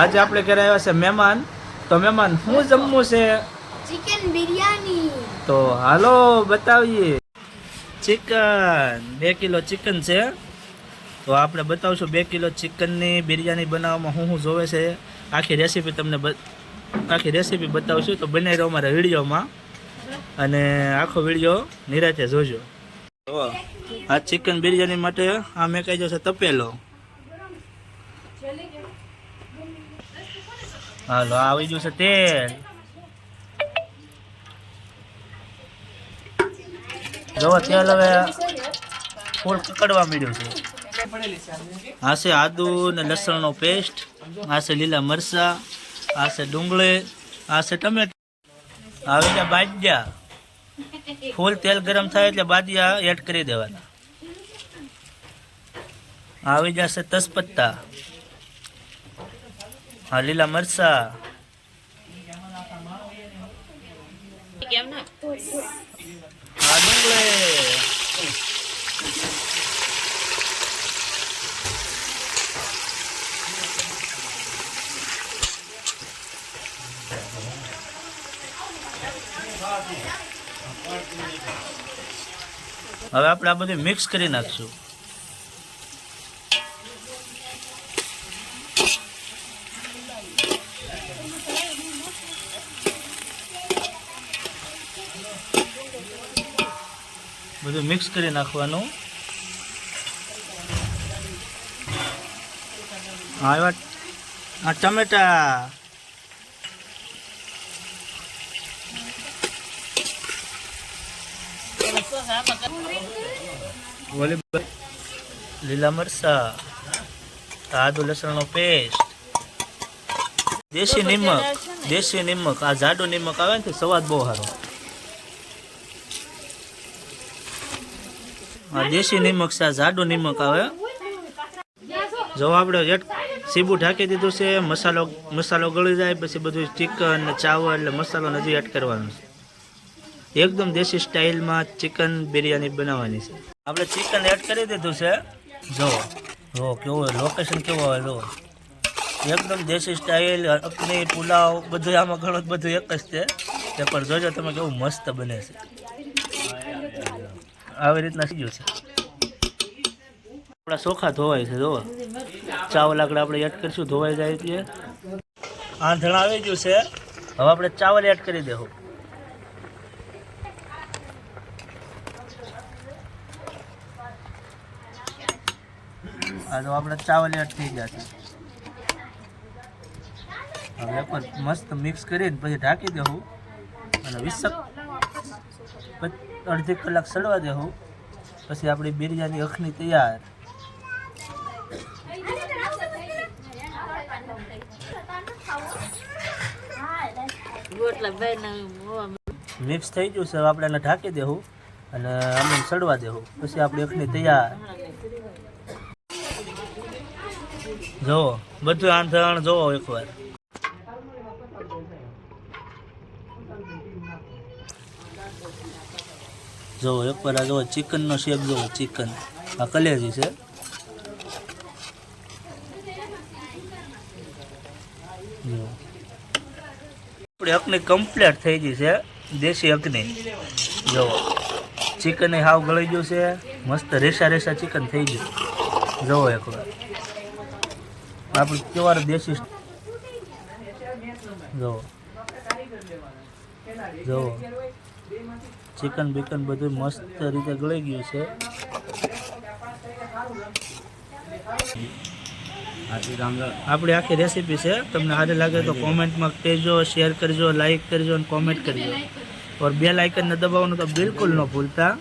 આજે આપણે ઘરે આવ્યા છે મહેમાન. તો મહેમાન શું જમવું છે? ચિકન બિરયાની. તો હાલો બતાવીએ. ચિકન 2 કિલો ચિકન છે. તો આપણે બતાવશું 2 કિલો ચિકનની બિરયાની બનાવવામાં શું જોવે છે. આખી રેસીપી બતાવશું. તો બનાવી રહ્યો અમારા વિડીયોમાં અને આખો વિડીયો નિરાંતે જોજો. તો આ ચિકન બિરયાની માટે આ મેં કહી છે તપેલો. હાલો આવી ગયું છે તેલ. જો તેલ હવે ફૂલ કકડવા માંડ્યું છે. આ છે આદુ ને લસણનો પેસ્ટ, આ છે લીલા મરચા, આ છે ડુંગળી, આ છે ટમેટા, આવી ગયા બાજ્યા. ફૂલ તેલ ગરમ થાય એટલે બાજ્યા એડ કરી દેવાના. આવી જશે તેજપત્તા, આ લીલા મરચા, આ ડુંગળી, હવે આપણે આ બધું મિક્સ કરી નાખશું. બધું મિક્સ કરી નાખવાનું. આ ટમેટા, લીલા મરચા, આદુ લસણનો પેસ્ટ, દેશી નિમક. આ જાડું નિમક આવે ને સ્વાદ બહુ સારો. આ દેશી નિમક છે, આ જાડું નિમક આવે. જો આપણે એક સીબું ઢાંકી દીધું છે. મસાલો ગળી જાય પછી બધું ચિકન ને ચાવલ એટલે મસાલો હજી એડ કરવાનો છે. એકદમ દેશી સ્ટાઇલમાં ચિકન બિરયાની બનાવવાની છે. આપણે ચિકન એડ કરી દીધું છે. જો કેવું લોકેશન કેવું આવે જો. એકદમ દેશી સ્ટાઇલ અખની પુલાવ બધું આમાં ઘણું બધું એક જ છે. તે પણ જોજો તમે કેવું મસ્ત બને છે. આવી રીતના સીજ્યું છે. આપણા ચોખા ધોવાય છે. જો ચાવલ આગળ આપણે એડ કરીશું, ધોવાઈ જાય છે. આંધણ આવી ગયું છે. હવે આપણે ચાવલ એડ કરી દેવું. આ તો આપણે ચાવલ એડ થઈ ગયા છે. હવે એકવાર મસ્ત મિક્સ કરીને પછી ઢાંકી દેવું અને 20 અડધી કલાક સડવા દેવું. પછી આપણી બિરયાની અખની તૈયાર. મિક્સ થઈ ગયું છે. હવે આપણે એને ઢાંકી દેવું અને આને સડવા દેવું. પછી આપણી અખની તૈયાર. જોવો બધું આંધણ જોવો એકવાર. જોવો એકવાર આ જોવો ચિકનનો શેપ જોવો. ચિકન આ કલેજી છે. જો આપણી અખની કમ્પ્લીટ થઈ ગઈ છે. દેશી અખની. જો ચિકન હાવ ગળી ગયું છે. મસ્ત રેસા ચિકન થઈ ગયું. જોવો એકવાર આપણે કેવા દેશી. જો ચિકન બીકન બધું મસ્ત રીતે ગળી ગયું છે. આપણી આખી રેસીપી છે. તમને સારી લાગે તો કોમેન્ટમાં કહેજો, શેર કરજો, લાઈક કરજો અને કોમેન્ટ કરજો. और बेल आइकन ने दबावવાનું તો બિલકુલ ન ભૂલતા.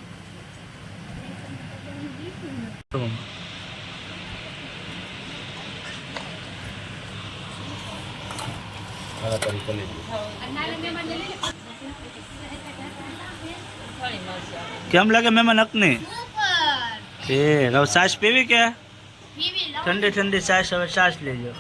કેમ લાગે મહેમાન અકની? હવે છાશ પીવી કે? ઠંડી છાશ. હવે છાશ લેજો.